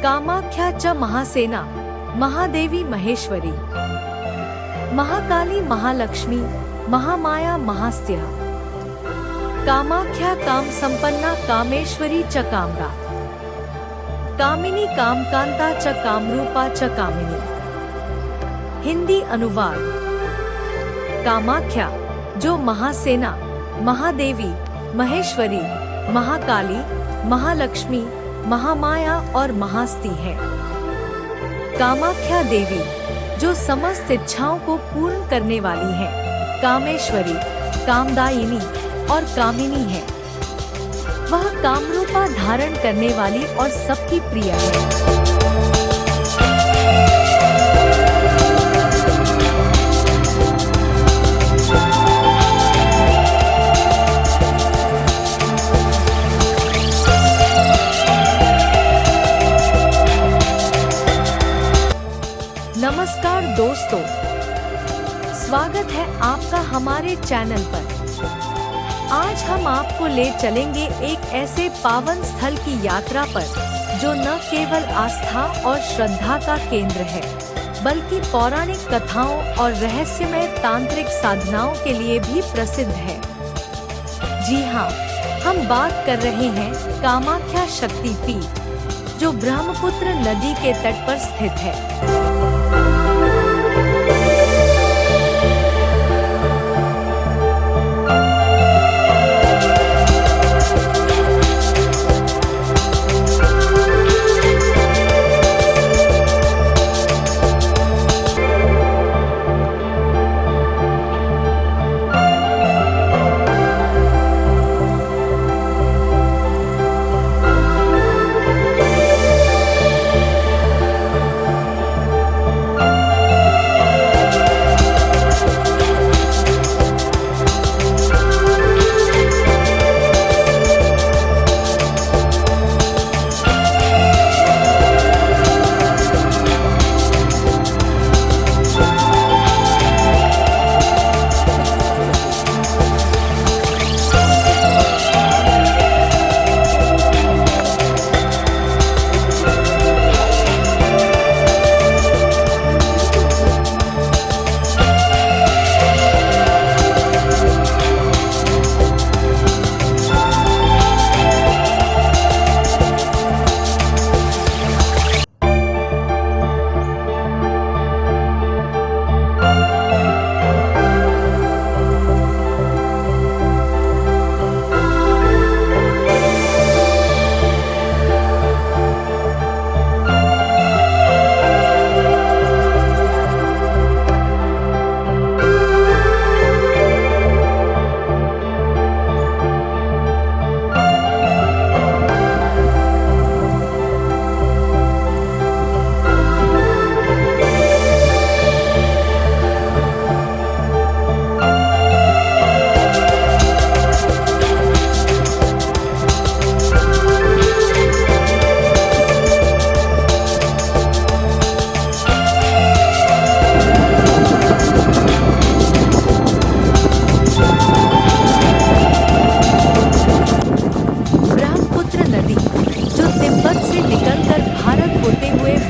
कामाख्या च महासेना, महादेवी महेश्वरी, महाकाली महालक्ष्मी, महामाया महास्त्या, कामाख्या काम संपन्ना कामेश्वरी च कामदा, कामिनी कामकांता च कामरूपा च कामिनी। हिंदी अनुवाद। कामाख्या जो महासेना, महादेवी, महेश्वरी, महाकाली, महालक्ष्मी, महामाया और महास्ती है। कामाख्या देवी जो समस्त इच्छाओं को पूर्ण करने वाली है, कामेश्वरी, कामदायिनी और कामिनी है। वह कामरूपा धारण करने वाली और सबकी प्रिय है। नमस्कार दोस्तों, स्वागत है आपका हमारे चैनल पर। आज हम आपको ले चलेंगे एक ऐसे पावन स्थल की यात्रा पर जो न केवल आस्था और श्रद्धा का केंद्र है, बल्कि पौराणिक कथाओं और रहस्यमय तांत्रिक साधनाओं के लिए भी प्रसिद्ध है। जी हाँ, हम बात कर रहे हैं कामाख्या शक्तिपीठ, जो ब्रह्मपुत्र नदी के तट पर स्थित है।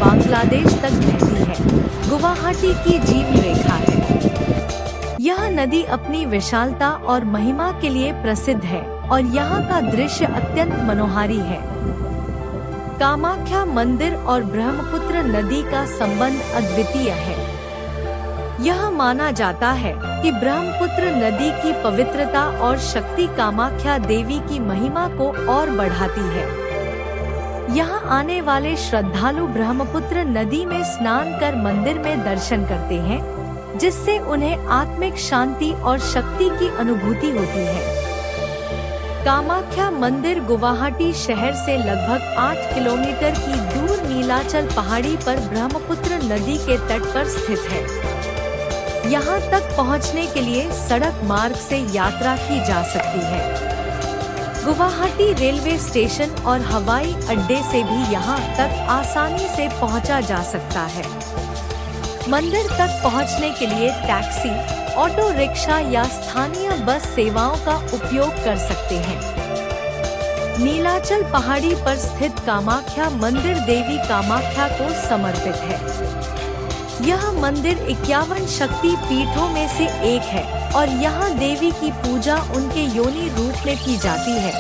बांग्लादेश तक बहती है, गुवाहाटी की जीवन रेखा है। यह नदी अपनी विशालता और महिमा के लिए प्रसिद्ध है और यहाँ का दृश्य अत्यंत मनोहारी है। कामाख्या मंदिर और ब्रह्मपुत्र नदी का संबंध अद्वितीय है। यह माना जाता है कि ब्रह्मपुत्र नदी की पवित्रता और शक्ति कामाख्या देवी की महिमा को और बढ़ाती है। यहाँ आने वाले श्रद्धालु ब्रह्मपुत्र नदी में स्नान कर मंदिर में दर्शन करते हैं, जिससे उन्हें आत्मिक शांति और शक्ति की अनुभूति होती है। कामाख्या मंदिर गुवाहाटी शहर से लगभग 8 किलोमीटर की दूर नीलाचल पहाड़ी पर ब्रह्मपुत्र नदी के तट पर स्थित है। यहाँ तक पहुँचने के लिए सड़क मार्ग से यात्रा की जा सकती है। गुवाहाटी रेलवे स्टेशन और हवाई अड्डे से भी यहाँ तक आसानी से पहुँचा जा सकता है। मंदिर तक पहुँचने के लिए टैक्सी, ऑटो रिक्शा या स्थानीय बस सेवाओं का उपयोग कर सकते हैं। नीलाचल पहाड़ी पर स्थित कामाख्या मंदिर देवी कामाख्या को समर्पित है। यह मंदिर 51 शक्ति पीठों में से एक है और यहाँ देवी की पूजा उनके योनि रूप में की जाती है,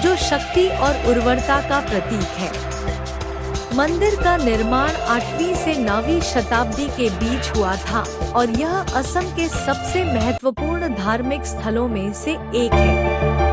जो शक्ति और उर्वरता का प्रतीक है। मंदिर का निर्माण 8वीं से 9वीं शताब्दी के बीच हुआ था और यह असम के सबसे महत्वपूर्ण धार्मिक स्थलों में से एक है।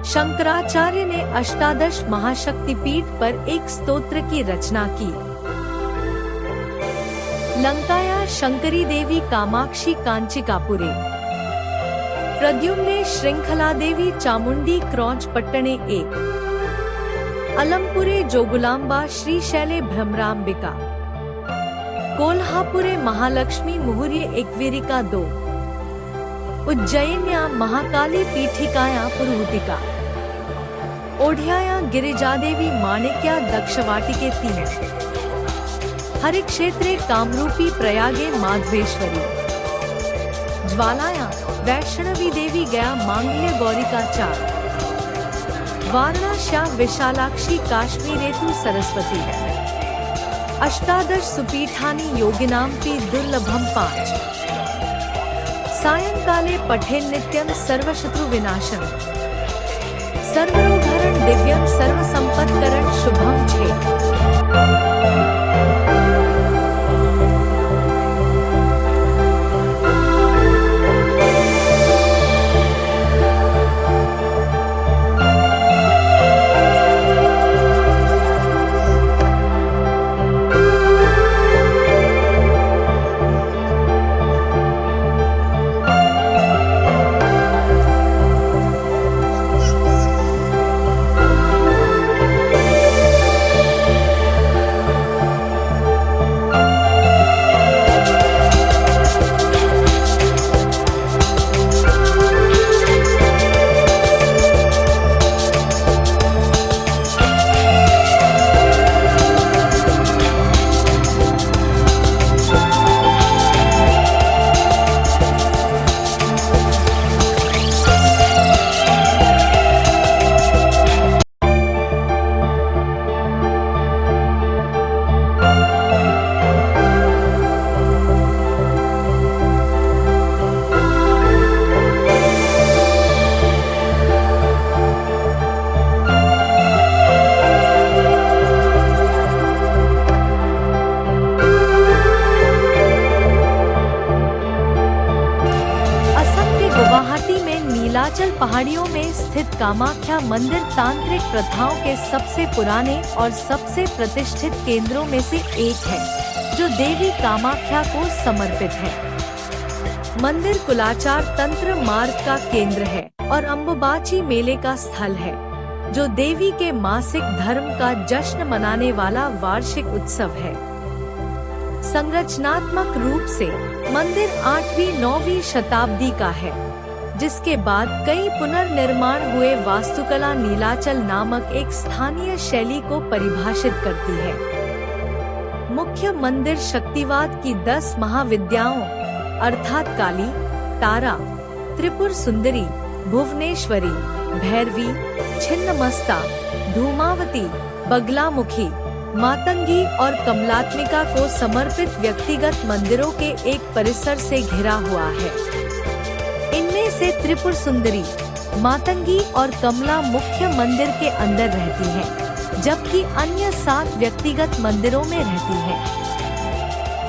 शंकराचार्य ने अष्टादश महाशक्तिपीठ पर एक स्तोत्र की रचना की। लंकाया शंकरी देवी कामाक्षी कांचिकापुरे, प्रद्युम्ने श्रृंखला देवी चामुंडी क्रौंच पट्टणे एक, अलमपुरे जोगुलांबा श्रीशैले भ्रमरांबिका, कोल्हापुरे महालक्ष्मी मुहुर्ये एकवीरिका दो, उज्जैन्या महाकाली पीठिकाया पुरुहुतिका, ओढ़ियाया गिरिजादेवी माणिक्या दक्षवाटिके तीन, हरिक्षेत्रे कामरूपी प्रयागे माधवेश्वरी, ज्वालाया वैष्णवी देवी गया मांगल्य गौरिका चार, वाराणस्या विशालाक्षी काश्मीरेतु सरस्वती, अष्टादश सुपीठानि योगिनाम्पि दुर्लभम 5, सायंकाले पठेन् नित्यं सर्वशत्रु विनाशनम्, सर्वरोगहरण दिव्यं सर्वसंपत्करण शुभम 6। नीलाचल पहाड़ियों में स्थित कामाख्या मंदिर तांत्रिक प्रथाओं के सबसे पुराने और सबसे प्रतिष्ठित केंद्रों में से एक है, जो देवी कामाख्या को समर्पित है। मंदिर कुलाचार तंत्र मार्ग का केंद्र है और अम्बुबाची मेले का स्थल है, जो देवी के मासिक धर्म का जश्न मनाने वाला वार्षिक उत्सव है। संरचनात्मक रूप से मंदिर 8वीं-9वीं शताब्दी का है, जिसके बाद कई पुनर्निर्माण हुए। वास्तुकला नीलाचल नामक एक स्थानीय शैली को परिभाषित करती है। मुख्य मंदिर शक्तिवाद की 10 महाविद्याओं अर्थात काली, तारा, त्रिपुर सुंदरी, भुवनेश्वरी, भैरवी, छिन्नमस्ता, धूमावती, बगलामुखी, मातंगी और कमलात्मिका को समर्पित व्यक्तिगत मंदिरों के एक परिसर से घिरा हुआ है। इनमें से त्रिपुर सुंदरी, मातंगी और कमला मुख्य मंदिर के अंदर रहती हैं, जबकि अन्य 7 व्यक्तिगत मंदिरों में रहती हैं।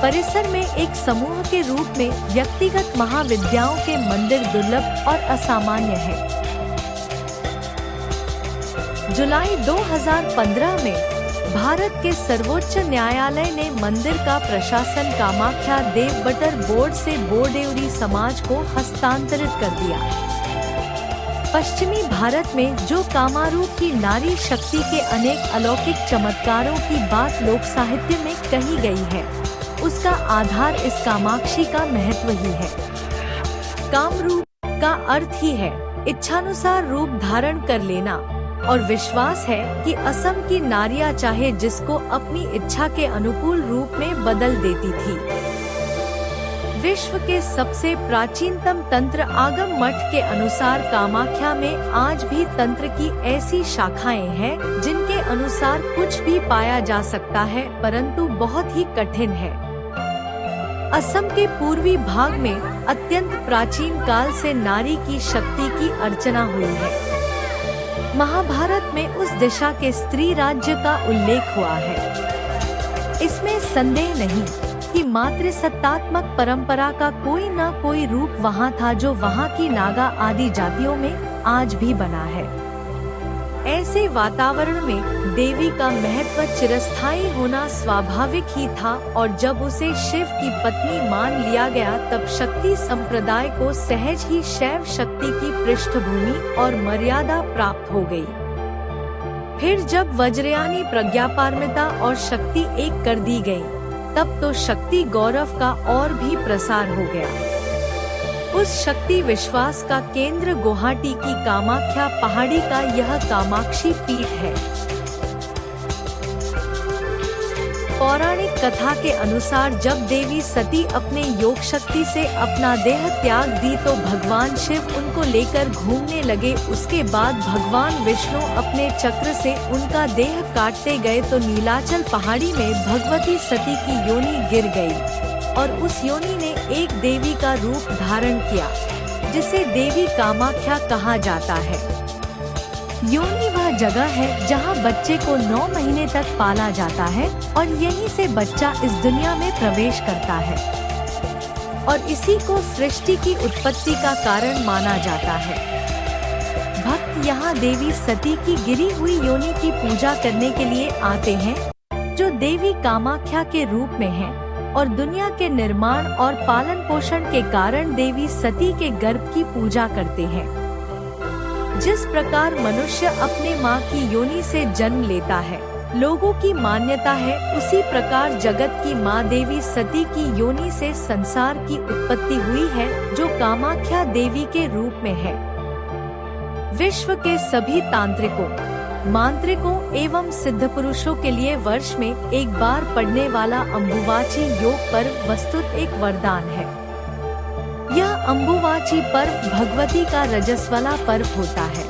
परिसर में एक समूह के रूप में व्यक्तिगत महाविद्याओं के मंदिर दुर्लभ और असामान्य है। जुलाई 2015 में भारत के सर्वोच्च न्यायालय ने मंदिर का प्रशासन कामाख्या देव बटर बोर्ड से बोरदेवरी समाज को हस्तांतरित कर दिया। पश्चिमी भारत में जो कामारू की नारी शक्ति के अनेक अलौकिक चमत्कारों की बात लोक साहित्य में कही गई है, उसका आधार इस कामाक्षी का महत्व ही है। कामरूप का अर्थ ही है इच्छानुसार रूप धारण कर लेना, और विश्वास है कि असम की नारियां चाहे जिसको अपनी इच्छा के अनुकूल रूप में बदल देती थी। विश्व के सबसे प्राचीनतम तंत्र आगम मठ के अनुसार कामाख्या में आज भी तंत्र की ऐसी शाखाएं हैं जिनके अनुसार कुछ भी पाया जा सकता है, परंतु बहुत ही कठिन है। असम के पूर्वी भाग में अत्यंत प्राचीन काल से नारी की शक्ति की अर्चना हुई है। महाभारत में उस दिशा के स्त्री राज्य का उल्लेख हुआ है। इसमें संदेह नहीं कि मातृसत्तात्मक परंपरा का कोई न कोई रूप वहाँ था, जो वहाँ की नागा आदि जातियों में आज भी बना है। ऐसे वातावरण में देवी का महत्व चिरस्थायी होना स्वाभाविक ही था, और जब उसे शिव की पत्नी मान लिया गया तब शक्ति संप्रदाय को सहज ही शैव शक्ति की पृष्ठभूमि और मर्यादा प्राप्त हो गई। फिर जब वज्रयानी प्रज्ञापारमिता और शक्ति एक कर दी गई, तब तो शक्ति गौरव का और भी प्रसार हो गया। उस शक्ति विश्वास का केंद्र गुवाहाटी की कामाख्या पहाड़ी का यह कामाक्षी पीठ है। पौराणिक कथा के अनुसार जब देवी सती अपने योग शक्ति से अपना देह त्याग दी तो भगवान शिव उनको लेकर घूमने लगे। उसके बाद भगवान विष्णु अपने चक्र से उनका देह काटते गए तो नीलाचल पहाड़ी में भगवती सती की योनि गिर गई, और उस योनि ने एक देवी का रूप धारण किया, जिसे देवी कामाख्या कहा जाता है। योनि वह जगह है जहां बच्चे को 9 महीने तक पाला जाता है, और यहीं से बच्चा इस दुनिया में प्रवेश करता है, और इसी को सृष्टि की उत्पत्ति का कारण माना जाता है। भक्त यहाँ देवी सती की गिरी हुई योनि की पूजा करने के लिए आते हैं, जो देवी कामाख्या के रूप में है, और दुनिया के निर्माण और पालन पोषण के कारण देवी सती के गर्भ की पूजा करते हैं। जिस प्रकार मनुष्य अपने माँ की योनि से जन्म लेता है, लोगों की मान्यता है, उसी प्रकार जगत की माँ देवी सती की योनि से संसार की उत्पत्ति हुई है, जो कामाख्या देवी के रूप में है। विश्व के सभी तांत्रिकों, मांत्रिकों एवं सिद्ध पुरुषों के लिए वर्ष में एक बार पड़ने वाला अम्बुवाची योग पर्व वस्तुत एक वरदान है। यह अम्बुवाची पर्व भगवती का रजस्वला पर्व होता है।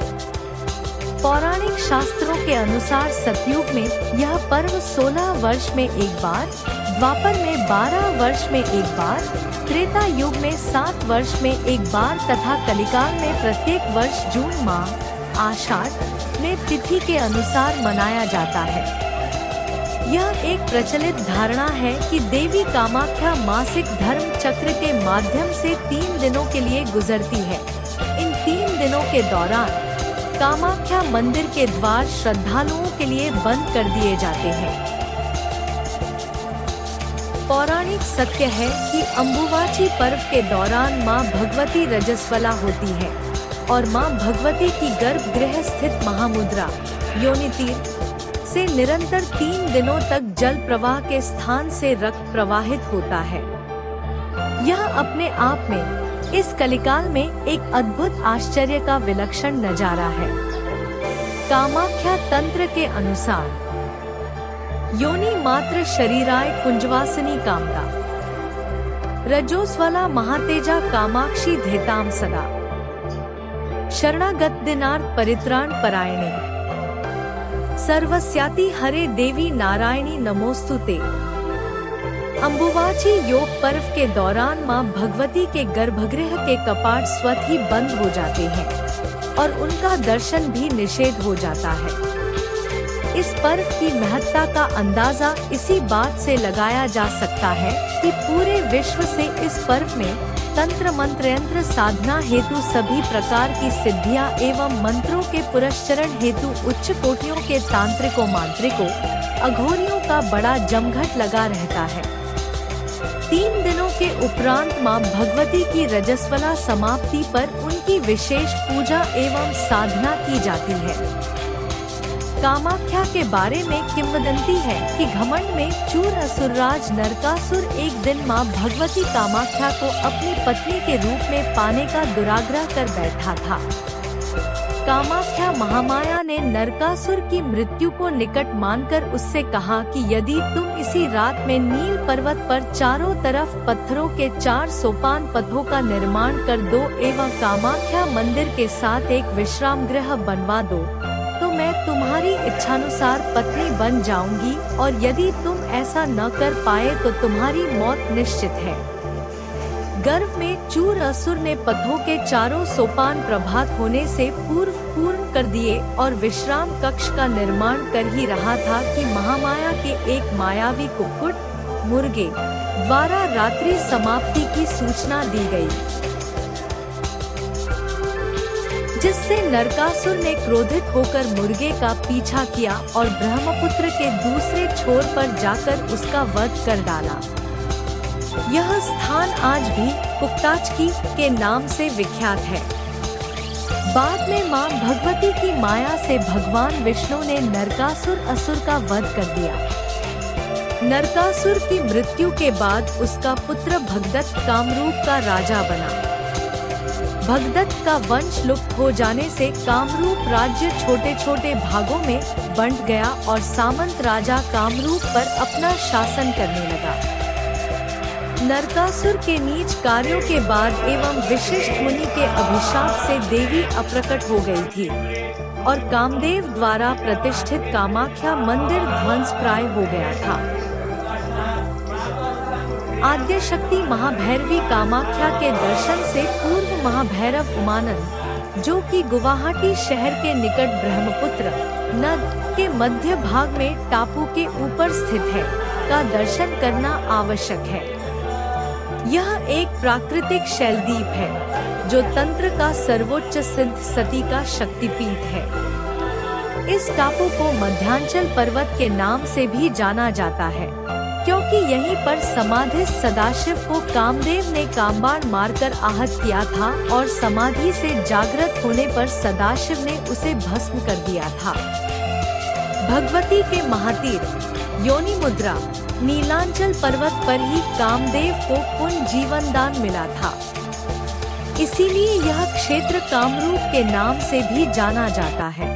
पौराणिक शास्त्रों के अनुसार सतयुग में यह पर्व 16 वर्ष में एक बार, द्वापर में 12 वर्ष में एक बार, त्रेता युग में 7 वर्ष में एक बार तथा कलिकाल में प्रत्येक वर्ष जून माह आषाढ़ में तिथि के अनुसार मनाया जाता है। यह एक प्रचलित धारणा है कि देवी कामाख्या मासिक धर्म चक्र के माध्यम से 3 दिनों के लिए गुजरती है। इन 3 दिनों के दौरान कामाख्या मंदिर के द्वार श्रद्धालुओं के लिए बंद कर दिए जाते हैं। पौराणिक सत्य है कि अम्बुवाची पर्व के दौरान मां भगवती रजस्वला होती है और मां भगवती की गर्भगृह स्थित महामुद्रा योनितीर्थ से निरंतर 3 दिनों तक जल प्रवाह के स्थान से रक्त प्रवाहित होता है। यह अपने आप में इस कलिकाल में एक अद्भुत आश्चर्य का विलक्षण नजारा है। कामाख्या तंत्र के अनुसार योनि मात्र शरीराय कुंजवासिनी कामदा, रजोस्वला महातेजा कामाक्षी धेताम सदा, शरणागत दिनार्थ परित्राण परायणे, सर्वस्याति हरे देवी नारायणी नमोस्तुते। अम्बुवाची योग पर्व के दौरान मां भगवती के गर्भगृह के कपाट स्वतः ही बंद हो जाते हैं और उनका दर्शन भी निषेध हो जाता है। इस पर्व की महत्ता का अंदाजा इसी बात से लगाया जा सकता है कि पूरे विश्व से इस पर्व में तंत्र मंत्र यंत्र साधना हेतु सभी प्रकार की सिद्धियां एवं मंत्रों के पुरस्चरण हेतु उच्च कोटियों के तांत्रिकों मांत्रिकों अघोरियों का बड़ा जमघट लगा रहता है। 3 दिनों के उपरांत मां भगवती की रजस्वला समाप्ति पर उनकी विशेष पूजा एवं साधना की जाती है। कामाख्या के बारे में किंवदंती है कि घमंड में चूर असुरराज नरकासुर एक दिन मां भगवती कामाख्या को अपनी पत्नी के रूप में पाने का दुराग्रह कर बैठा था। कामाख्या महामाया ने नरकासुर की मृत्यु को निकट मानकर उससे कहा कि यदि तुम इसी रात में नील पर्वत पर चारों तरफ पत्थरों के 4 सोपान पथों का निर्माण कर दो एवं कामाख्या मंदिर के साथ एक विश्राम गृह बनवा दो तो मैं तुम्हारी इच्छानुसार पत्नी बन जाऊंगी, और यदि तुम ऐसा न कर पाए तो तुम्हारी मौत निश्चित है। गर्भ में चूर असुर ने पथों के 4 सोपान प्रभात होने से पूर्व पूर्ण कर दिए और विश्राम कक्ष का निर्माण कर ही रहा था कि महामाया के एक मायावी कुक्कुट मुर्गे द्वारा रात्रि समाप्ति की सूचना दी गई, जिससे नरकासुर ने क्रोधित होकर मुर्गे का पीछा किया और ब्रह्मपुत्र के दूसरे छोर पर जाकर उसका वध कर डाला। यह स्थान आज भी कुक्ताचकी के नाम से विख्यात है। बाद में मां भगवती की माया से भगवान विष्णु ने नरकासुर असुर का वध कर दिया। नरकासुर की मृत्यु के बाद उसका पुत्र भगदत्त कामरूप का राजा बना। भगदत्त का वंश लुप्त हो जाने से कामरूप राज्य छोटे छोटे भागों में बंट गया और सामंत राजा कामरूप पर अपना शासन करने लगा। नरकासुर के नीच कार्यों के बाद एवं विशिष्ट मुनि के अभिशाप से देवी अप्रकट हो गई थी और कामदेव द्वारा प्रतिष्ठित कामाख्या मंदिर ध्वंस प्राय हो गया था। आद्य शक्ति महाभैरवी कामाख्या के दर्शन से पूर्व महाभैरव उमानंद, जो कि गुवाहाटी शहर के निकट ब्रह्मपुत्र नद के मध्य भाग में टापू के ऊपर स्थित है, का दर्शन करना आवश्यक है। यह एक प्राकृतिक शैलद्वीप है जो तंत्र का सर्वोच्च सिद्ध सती का शक्तिपीठ है। इस टापू को मध्यांचल पर्वत के नाम से भी जाना जाता है, क्योंकि यहीं पर समाधिस्थ सदाशिव को कामदेव ने कामबाण मारकर आहत किया था और समाधि से जागृत होने पर सदाशिव ने उसे भस्म कर दिया था। भगवती के महातीर्थ योनि मुद्रा नीलांचल पर्वत पर ही कामदेव को पुनः जीवन दान मिला था। इसीलिए यह क्षेत्र कामरूप के नाम से भी जाना जाता है।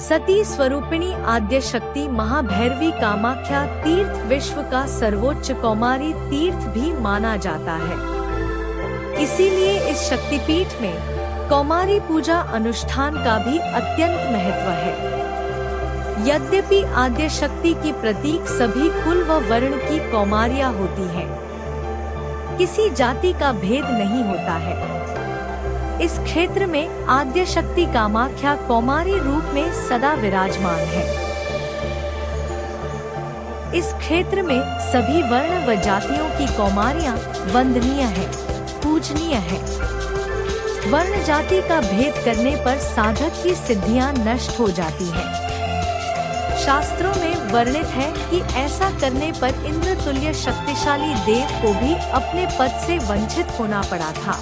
सती स्वरूपिणी आद्य शक्ति महाभैरवी कामाख्या तीर्थ विश्व का सर्वोच्च कौमारी तीर्थ भी माना जाता है। इसीलिए इस शक्तिपीठ में कौमारी पूजा अनुष्ठान का भी अत्यंत महत्व है। यद्यपि आद्य शक्ति की प्रतीक सभी कुल व वर्ण की कौमारियां होती हैं, किसी जाति का भेद नहीं होता है। इस क्षेत्र में आद्य शक्ति कामाख्या कौमारी रूप में सदा विराजमान है। इस क्षेत्र में सभी वर्ण व जातियों की कौमारियां वंदनीय है, पूजनीय है। वर्ण जाति का भेद करने पर साधक की सिद्धियां नष्ट हो जाती हैं। शास्त्रों में वर्णित है कि ऐसा करने पर इंद्र तुल्य शक्तिशाली देव को भी अपने पद से वंचित होना पड़ा था।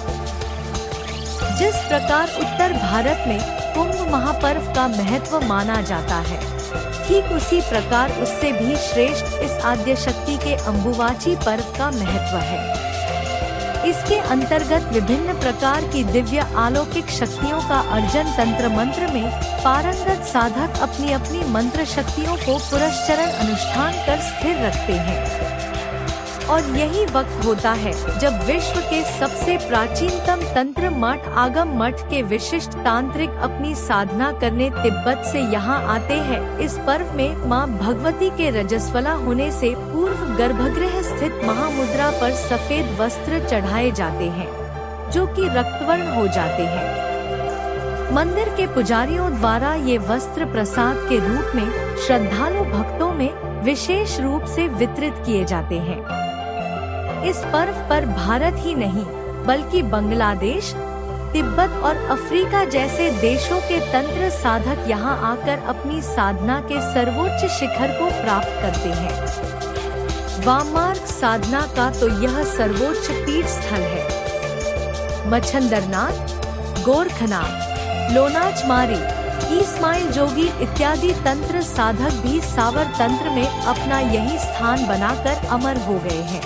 जिस प्रकार उत्तर भारत में कुंभ महापर्व का महत्व माना जाता है, ठीक उसी प्रकार उससे भी श्रेष्ठ इस आद्य शक्ति के अम्बुवाची पर्व का महत्व है। इसके अंतर्गत विभिन्न प्रकार की दिव्य अलौकिक शक्तियों का अर्जन तंत्र मंत्र में पारंगत साधक अपनी अपनी मंत्र शक्तियों को पुरस्चरण अनुष्ठान कर स्थिर रखते हैं। और यही वक्त होता है जब विश्व के सबसे प्राचीनतम तंत्र मठ आगम मठ के विशिष्ट तांत्रिक अपनी साधना करने तिब्बत से यहाँ आते हैं। इस पर्व में माँ भगवती के रजस्वला होने से पूर्व गर्भगृह स्थित महामुद्रा पर सफेद वस्त्र चढ़ाए जाते हैं, जो कि रक्तवर्ण हो जाते हैं। मंदिर के पुजारियों द्वारा ये वस्त्र प्रसाद के रूप में श्रद्धालु भक्तों में विशेष रूप से वितरित किए जाते हैं। इस पर्व पर भारत ही नहीं बल्कि बांग्लादेश, तिब्बत और अफ्रीका जैसे देशों के तंत्र साधक यहाँ आकर अपनी साधना के सर्वोच्च शिखर को प्राप्त करते हैं। वामार्ग साधना का तो यह सर्वोच्च तीर्थ स्थल है। मच्छंदरनाथ, गोरखनाथ, लोनाचमारी, इस्माइल जोगी इत्यादि तंत्र साधक भी सावर तंत्र में अपना यही स्थान बनाकर अमर हो गए हैं।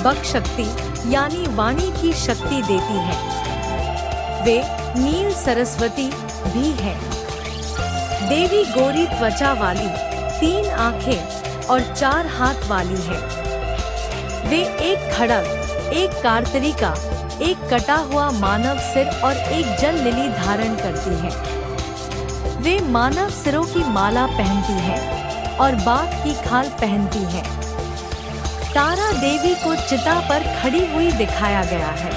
वक शक्ति यानी वाणी की शक्ति देती है। वे नील सरस्वती भी है। देवी गोरी त्वचा वाली, 3 आँखें और 4 हाथ वाली है। वे एक खड़ग, एक कारतरिका, एक कटा हुआ मानव सिर और एक जल लिली धारण करती है। वे मानव सिरों की माला पहनती है और बाघ की खाल पहनती है। तारा देवी को चिता पर खड़ी हुई दिखाया गया है।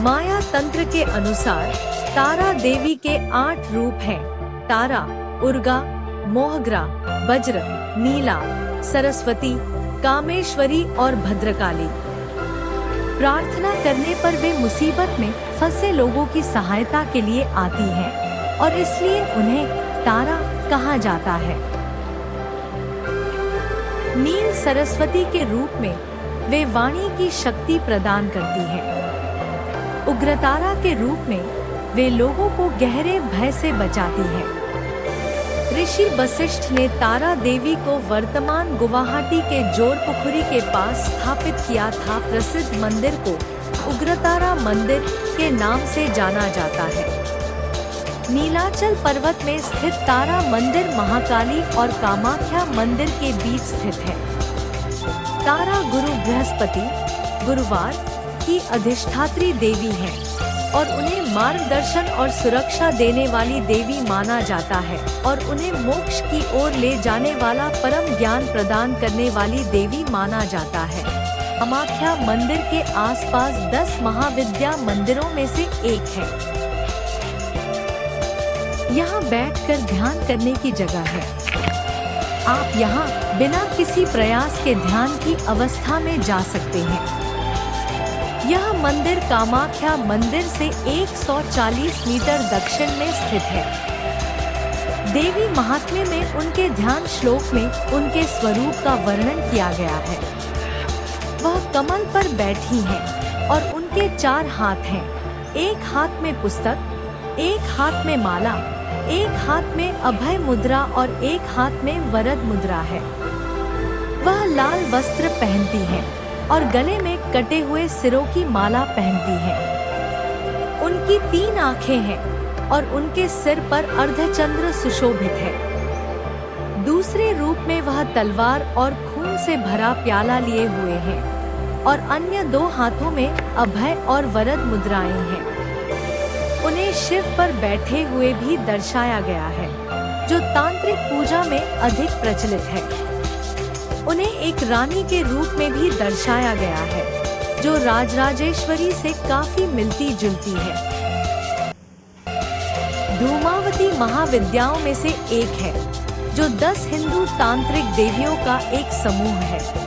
माया तंत्र के अनुसार तारा देवी के 8 रूप हैं: तारा, उर्गा, मोहग्रा, वज्र, नीला, सरस्वती, कामेश्वरी और भद्रकाली। प्रार्थना करने पर वे मुसीबत में फंसे लोगों की सहायता के लिए आती हैं और इसलिए उन्हें तारा कहा जाता है। नील सरस्वती के रूप में वे वाणी की शक्ति प्रदान करती हैं। उग्रतारा के रूप में वे लोगों को गहरे भय से बचाती हैं। ऋषि वशिष्ठ ने तारा देवी को वर्तमान गुवाहाटी के जोरपुखुरी के पास स्थापित किया था। प्रसिद्ध मंदिर को उग्रतारा मंदिर के नाम से जाना जाता है। नीलाचल पर्वत में स्थित तारा मंदिर महाकाली और कामाख्या मंदिर के बीच स्थित है। तारा गुरु बृहस्पति, गुरुवार की अधिष्ठात्री देवी है और उन्हें मार्गदर्शन और सुरक्षा देने वाली देवी माना जाता है और उन्हें मोक्ष की ओर ले जाने वाला परम ज्ञान प्रदान करने वाली देवी माना जाता है। कामाख्या मंदिर के आसपास 10 महाविद्या मंदिरों में से एक है। यहाँ बैठकर ध्यान करने की जगह है। आप यहाँ बिना किसी प्रयास के ध्यान की अवस्था में जा सकते हैं। यह मंदिर कामाख्या मंदिर से 140 मीटर दक्षिण में स्थित है। देवी महात्म्य में उनके ध्यान श्लोक में उनके स्वरूप का वर्णन किया गया है। वह कमल पर बैठी हैं और उनके 4 हाथ हैं। एक हाथ में पुस्तक, एक हाथ में माला, एक हाथ में अभय मुद्रा और एक हाथ में वरद मुद्रा है। वह लाल वस्त्र पहनती हैं और गले में कटे हुए सिरों की माला पहनती हैं। उनकी 3 आँखें हैं और उनके सिर पर अर्धचंद्र सुशोभित है। दूसरे रूप में वह तलवार और खून से भरा प्याला लिए हुए हैं और अन्य 2 हाथों में अभय और वरद मुद्राएं हैं। उन्हें शिव पर बैठे हुए भी दर्शाया गया है, जो तांत्रिक पूजा में अधिक प्रचलित है। उन्हें एक रानी के रूप में भी दर्शाया गया है, जो राजराजेश्वरी से काफी मिलती जुलती है। धूमावती महाविद्याओं में से एक है, जो 10 हिंदू तांत्रिक देवियों का एक समूह है।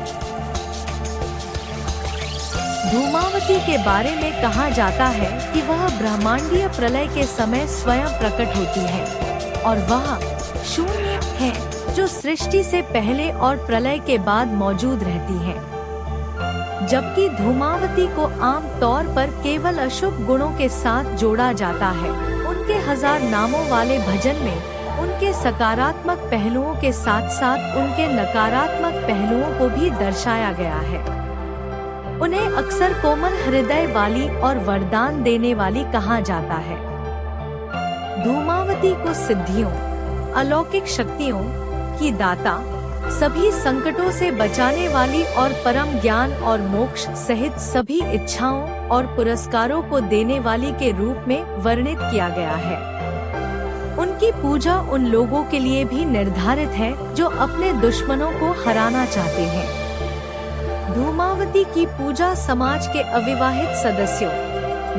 धूमावती के बारे में कहा जाता है कि वह ब्रह्मांडीय प्रलय के समय स्वयं प्रकट होती है और वह शून्य है, जो सृष्टि से पहले और प्रलय के बाद मौजूद रहती हैं। जबकि धूमावती को आम तौर पर केवल अशुभ गुणों के साथ जोड़ा जाता है, उनके 1000 नामों वाले भजन में उनके सकारात्मक पहलुओं के साथ साथ उनके नकारात्मक पहलुओं को भी दर्शाया गया है। उन्हें अक्सर कोमल हृदय वाली और वरदान देने वाली कहा जाता है। धूमावती को सिद्धियों, अलौकिक शक्तियों की दाता, सभी संकटों से बचाने वाली और परम ज्ञान और मोक्ष सहित सभी इच्छाओं और पुरस्कारों को देने वाली के रूप में वर्णित किया गया है। उनकी पूजा उन लोगों के लिए भी निर्धारित है जो अपने दुश्मनों को हराना चाहते हैं। धूमावती की पूजा समाज के अविवाहित सदस्यों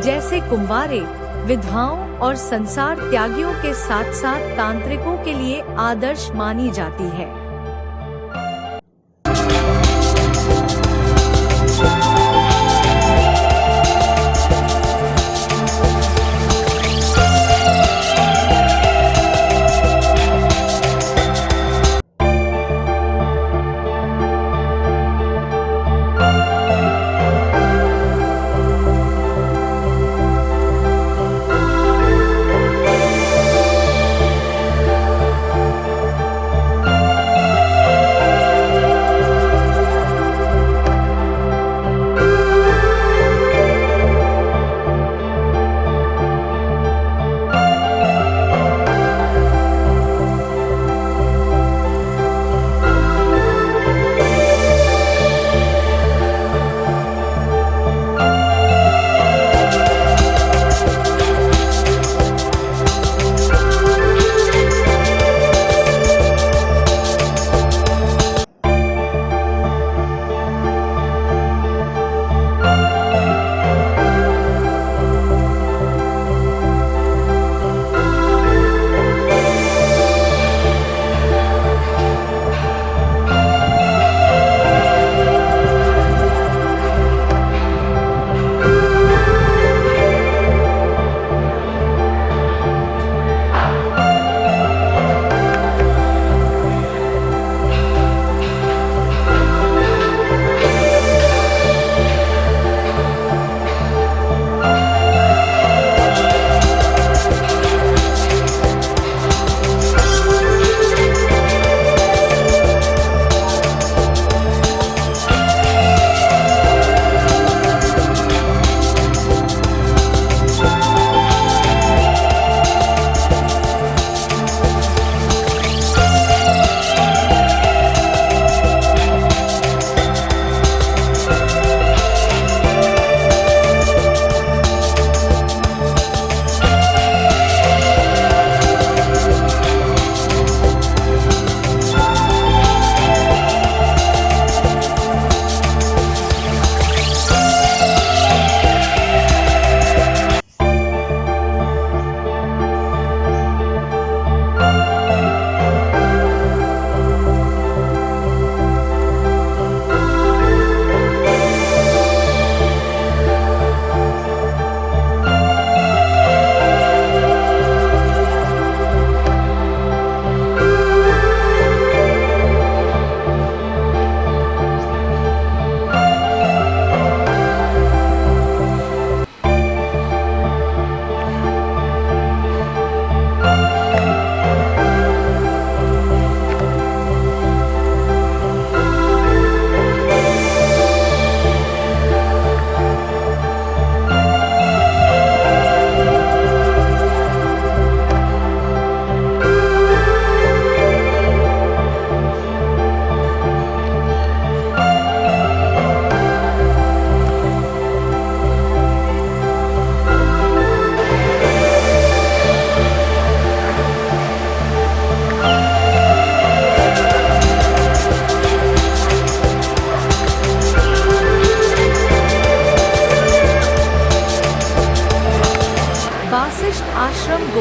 जैसे कुंवारे, विधवाओं और संसार त्यागियों के साथ साथ तांत्रिकों के लिए आदर्श मानी जाती है।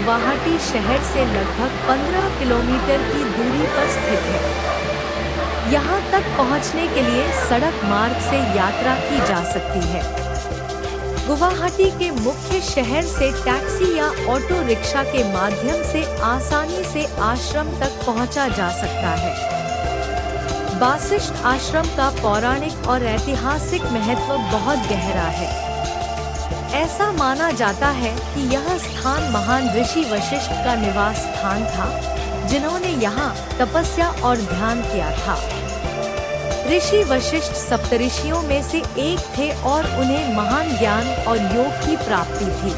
गुवाहाटी शहर से लगभग 15 किलोमीटर की दूरी पर स्थित है। यहाँ तक पहुँचने के लिए सड़क मार्ग से यात्रा की जा सकती है। गुवाहाटी के मुख्य शहर से टैक्सी या ऑटो रिक्शा के माध्यम से आसानी से आश्रम तक पहुँचा जा सकता है। वासिष्ठ आश्रम का पौराणिक और ऐतिहासिक महत्व बहुत गहरा है। ऐसा माना जाता है कि यह स्थान महान ऋषि वशिष्ठ का निवास स्थान था, जिन्होंने यहाँ तपस्या और ध्यान किया था। ऋषि वशिष्ठ सप्तऋषियों में से एक थे और उन्हें महान ज्ञान और योग की प्राप्ति थी।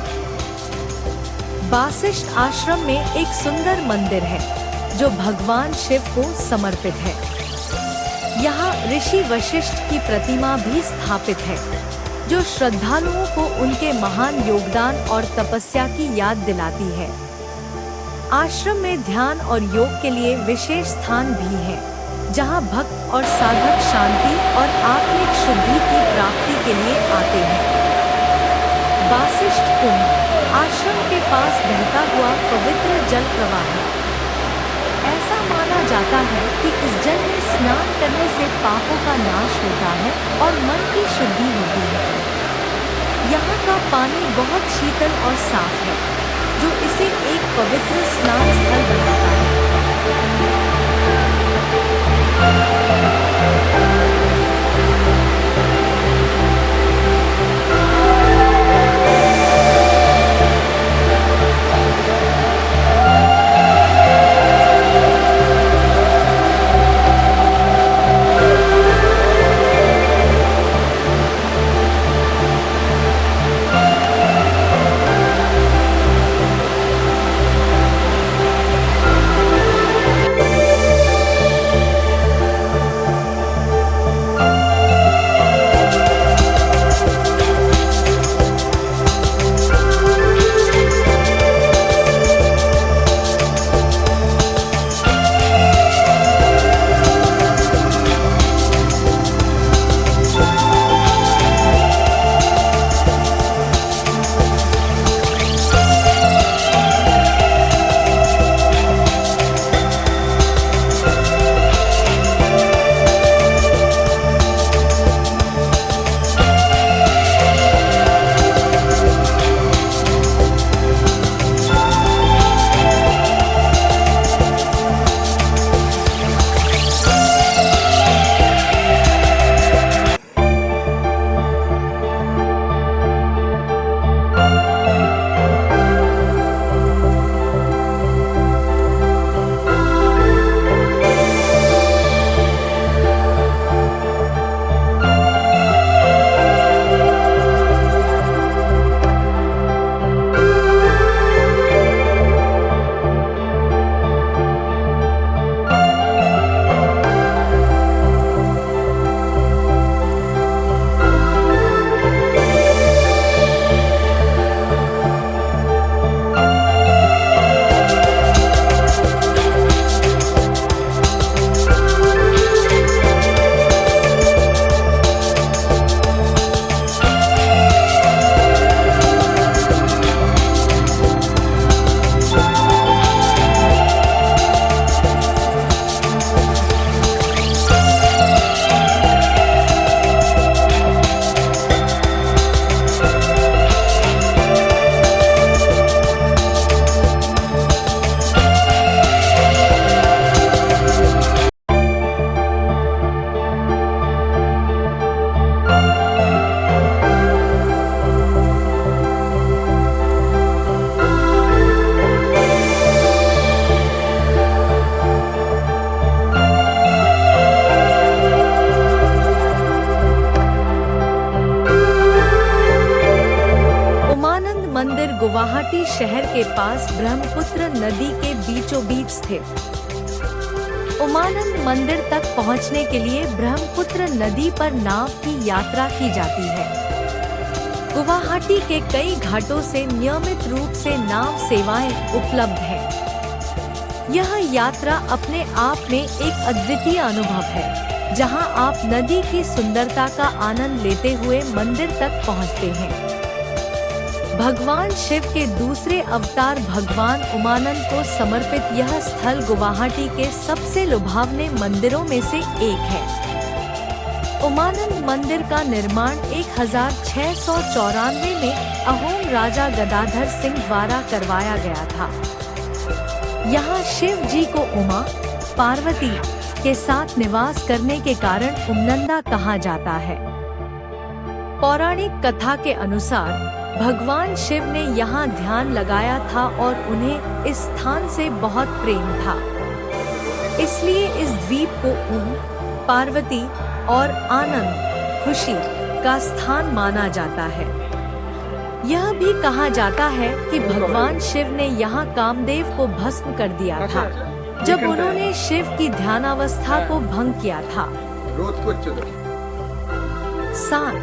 वासिष्ठ आश्रम में एक सुंदर मंदिर है, जो भगवान शिव को समर्पित है। यहाँ ऋषि वशिष्ठ की प्रतिमा भी स्थापित है, जो श्रद्धालुओं को उनके महान योगदान और तपस्या की याद दिलाती है। आश्रम में ध्यान और योग के लिए विशेष स्थान भी है, जहां भक्त और साधक शांति और आत्मिक शुद्धि की प्राप्ति के लिए आते हैं। वासिष्ठ कुंड आश्रम के पास बहता हुआ पवित्र जल प्रवाह है। ऐसा माना जाता है कि इस जल में स्नान करने से पापों का नाश होता है और मन की शुद्धि होती है। यहाँ का पानी बहुत शीतल और साफ है, जो इसे एक पवित्र स्नान स्थल बनाता है। गुवाहाटी शहर के पास ब्रह्मपुत्र नदी के बीचों बीच स्थित। उमानंद मंदिर तक पहुंचने के लिए ब्रह्मपुत्र नदी पर नाव की यात्रा की जाती है। गुवाहाटी के कई घाटों से नियमित रूप से नाव सेवाएं उपलब्ध हैं। यह यात्रा अपने आप में एक अद्वितीय अनुभव है, जहां आप नदी की सुंदरता का आनंद लेते हुए मंदिर तक पहुंचते हैं। भगवान शिव के दूसरे अवतार भगवान उमानंद को समर्पित यह स्थल गुवाहाटी के सबसे लुभावने मंदिरों में से एक है। उमानंद मंदिर का निर्माण 1694 में अहोम राजा गदाधर सिंह द्वारा करवाया गया था। यहाँ शिव जी को उमा पार्वती के साथ निवास करने के कारण उमनंदा कहा जाता है। पौराणिक कथा के अनुसार भगवान शिव ने यहाँ ध्यान लगाया था और उन्हें इस स्थान से बहुत प्रेम था, इसलिए इस द्वीप को उम, पार्वती और आनंद खुशी का स्थान माना जाता है। यह भी कहा जाता है कि भगवान शिव ने यहाँ कामदेव को भस्म कर दिया था जब उन्होंने शिव की ध्यानावस्था को भंग किया था। 7